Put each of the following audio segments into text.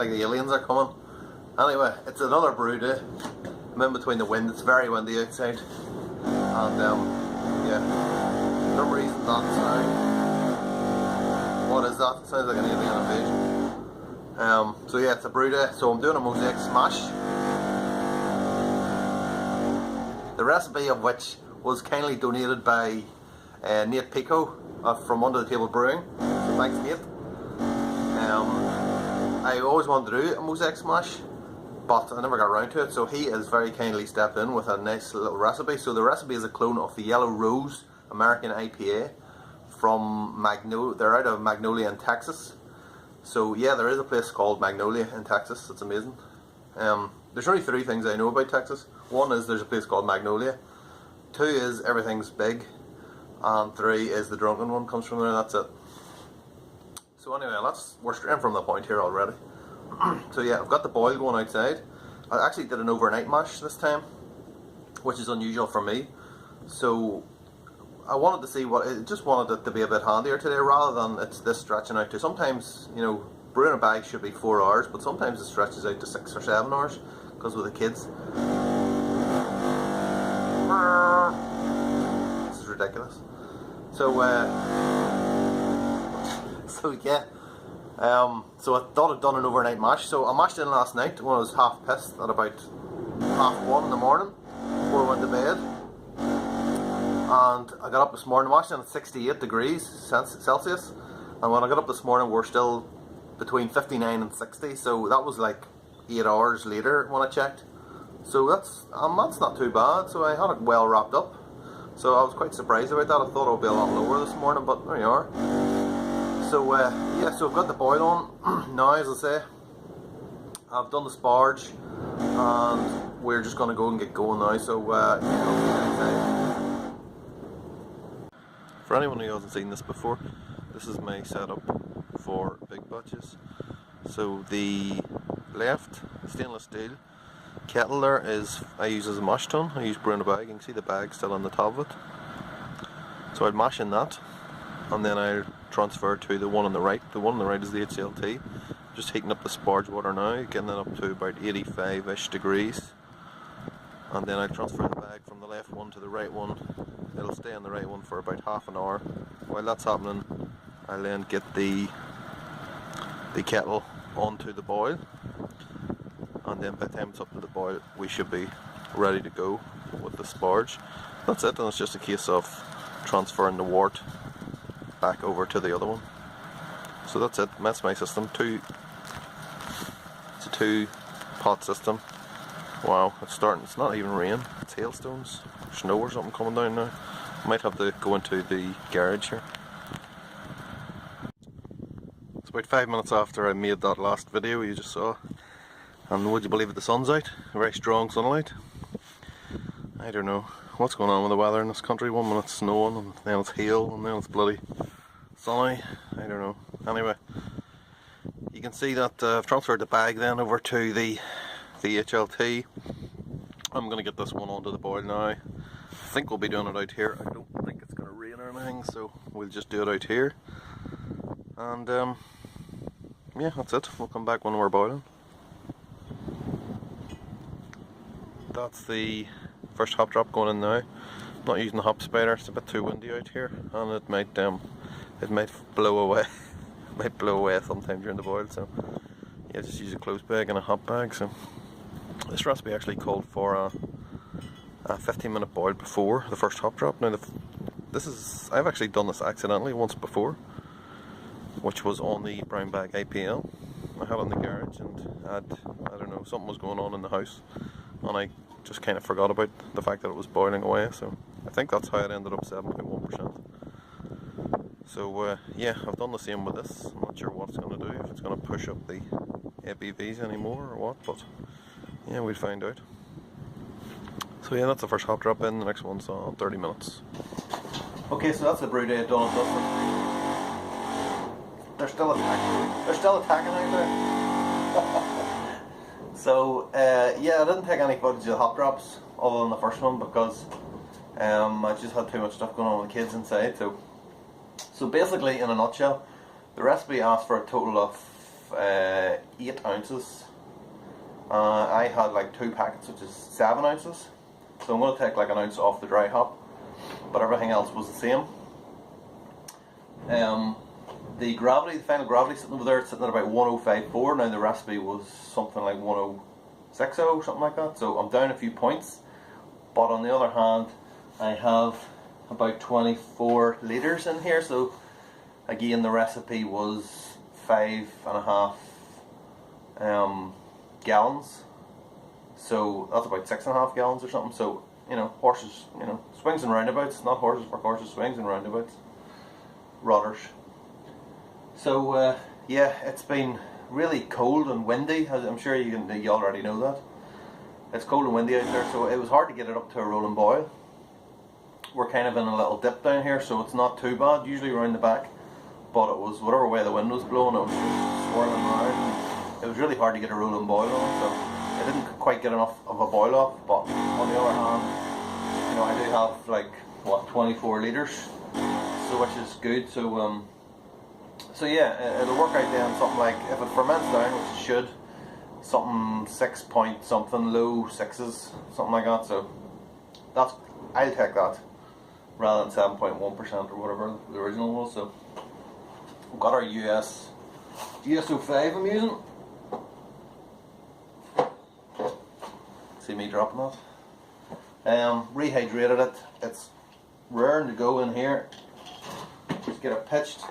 like the aliens are coming. Anyway, it's another brew day. I'm in between the wind. It's very windy outside, and yeah, for some reason that sound. What is that? It sounds like an alien invasion. So yeah, it's a brew day. So I'm doing a Mosaic smash. The recipe of which was kindly donated by Nate Pico from Under the Table Brewing. So thanks, Nate. I always wanted to do a Mosaic smash, but I never got around to it, so he has very kindly stepped in with a nice little recipe. So the recipe is a clone of the Yellow Rose American IPA from Magnolia. They're out of Magnolia in Texas. So yeah, there is a place called Magnolia in Texas. It's amazing. There's only 3 things I know about Texas. 1 is there's a place called Magnolia. 2 is everything's big. And 3 is the drunkinone comes from there. That's it. So anyway, we're straight from the point here already. So yeah, I've got the boil going outside. I actually did an overnight mash this time, which is unusual for me. So I wanted to see just wanted it to be a bit handier today, rather than it's this stretching out to. Sometimes, you know, brewing a bag should be 4 hours, but sometimes it stretches out to 6 or 7 hours because with the kids. This is ridiculous. So yeah. So I thought I'd done an overnight mash. So I mashed in last night when I was half pissed at about 1:30 in the morning before I went to bed. And I got up this morning, mashed in at 68 degrees Celsius. And when I got up this morning, we're still between 59 and 60. So that was like 8 hours later when I checked. So that's not too bad. So I had it well wrapped up. So I was quite surprised about that. I thought it would be a lot lower this morning, but there you are. So yeah, so I've got the boil on now, as I say. I've done the sparge, and we're just going to go and get going now. So yeah, for anyone who hasn't seen this before, this is my setup for big batches. So the left stainless steel kettle there I use as a mash tun. I use brewing a bag. You can see the bag still on the top of it. So I'd mash in that, and then I transfer to the one on the right. The one on the right is the HLT. Just heating up the sparge water now, getting it up to about 85-ish degrees. And then I transfer the bag from the left one to the right one. It'll stay on the right one for about half an hour. While that's happening, I'll then get the kettle onto the boil. And then by the time it's up to the boil, we should be ready to go with the sparge. That's it, and it's just a case of transferring the wort back over to the other one. So that's it. That's my system. It's a 2-pot system. Wow, it's starting. It's not even rain. It's hailstones, snow or something coming down now. Might have to go into the garage here. It's about 5 minutes after I made that last video you just saw, and would you believe it, the sun's out. Very strong sunlight. I don't know what's going on with the weather in this country. 1 minute it's snowing, and then it's hail, and then it's bloody sunny. I don't know. Anyway, you can see that I've transferred the bag then over to the HLT. I'm going to get this one onto the boil now. I think we'll be doing it out here. I don't think it's going to rain or anything, so we'll just do it out here. And yeah, that's it. We'll come back when we're boiling. That's the first hop drop going in now. I'm not using the hop spider, it's a bit too windy out here, and it might blow away. It might blow away sometime during the boil, so yeah, just use a clothes bag and a hop bag. So this recipe actually called for a 15-minute boil before the first hop drop. Now I've actually done this accidentally once before, which was on the brown bag IPL. I had it in the garage, and I don't know, something was going on in the house, and I just kind of forgot about the fact that it was boiling away. So I think that's how it ended up 7.1%. So yeah, I've done the same with this. I'm not sure what it's going to do, if it's going to push up the ABVs anymore or what, but yeah, we'll find out. So yeah, that's the first hop drop in. The next one's 30 minutes. Okay, so that's the Brewday done and dusted. They're still attacking out there. So yeah, I didn't take any footage of the hop drops other than the first one because I just had too much stuff going on with the kids inside. So basically, in a nutshell, the recipe asks for a total of 8 ounces. I had like 2 packets, which is 7 ounces. So I'm going to take like an ounce off the dry hop, but everything else was the same. The gravity, the final gravity sitting over there, it's sitting at about 1054. Now the recipe was something like 1060, something like that. So I'm down a few points. But on the other hand, I have about 24 litres in here. So again, the recipe was 5.5 gallons. So that's about 6.5 gallons or something. So, you know, horses, you know, swings and roundabouts. Not horses for courses, swings and roundabouts. Rodders. So yeah, it's been really cold and windy. I'm sure you already know that. It's cold and windy out there, so it was hard to get it up to a rolling boil. We're kind of in a little dip down here, so it's not too bad. Usually around the back, but it was whatever way the wind was blowing, it was just swirling around. It was really hard to get a rolling boil on, so I didn't quite get enough of a boil off. But on the other hand, you know, I do have like what, 24 litres, so which is good. So yeah, it'll work out then something like, if it ferments down, which it should, something 6 point something, low 6s, something like that. So that's, I'll take that rather than 7.1% or whatever the original was. So we've got our US05 I'm using. See me dropping that. Rehydrated it. It's raring to go in here. Just get it pitched.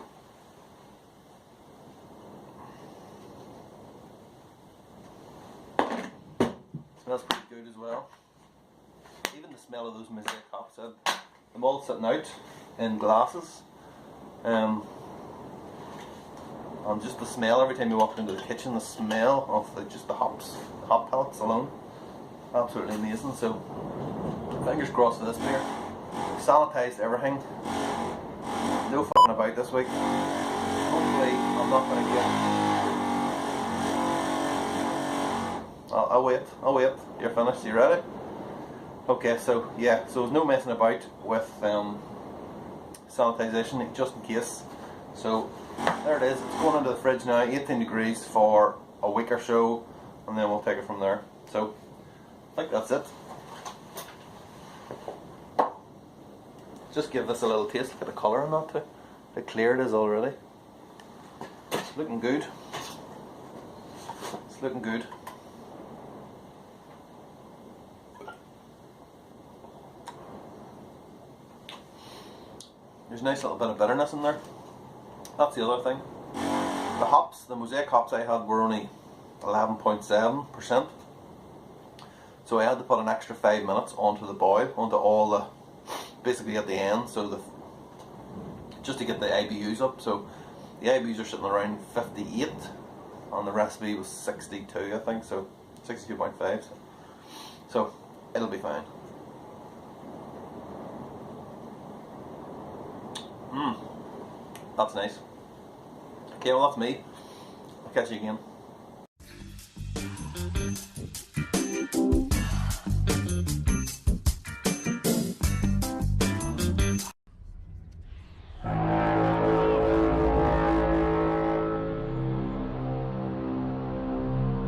Smells pretty good as well. Even the smell of those Mosaic hops, them all sitting out in glasses. And just the smell, every time you walk into the kitchen, the smell of just the hops, the hop pellets alone, absolutely amazing. So fingers crossed for this beer. Sanitised everything. No fucking about this week. Hopefully I'm not going to get... I'll wait. You're finished, you ready? Okay, so yeah, so there's no messing about with sanitisation, just in case. So there it is, it's going into the fridge now, 18 degrees for a week or so, and then we'll take it from there. So I think that's it. Just give this a little taste. Look at the colour on that too. How clear it is already. It's looking good. It's looking good. There's a nice little bit of bitterness in there. That's the other thing. The hops, the Mosaic hops I had were only 11.7%. So I had to put an extra 5 minutes onto the boil, onto all the, basically at the end, so just to get the IBUs up. So the IBUs are sitting around 58, and the recipe was 62, I think, so 62.5. So it'll be fine. That's nice. Okay, well that's me. I'll catch you again.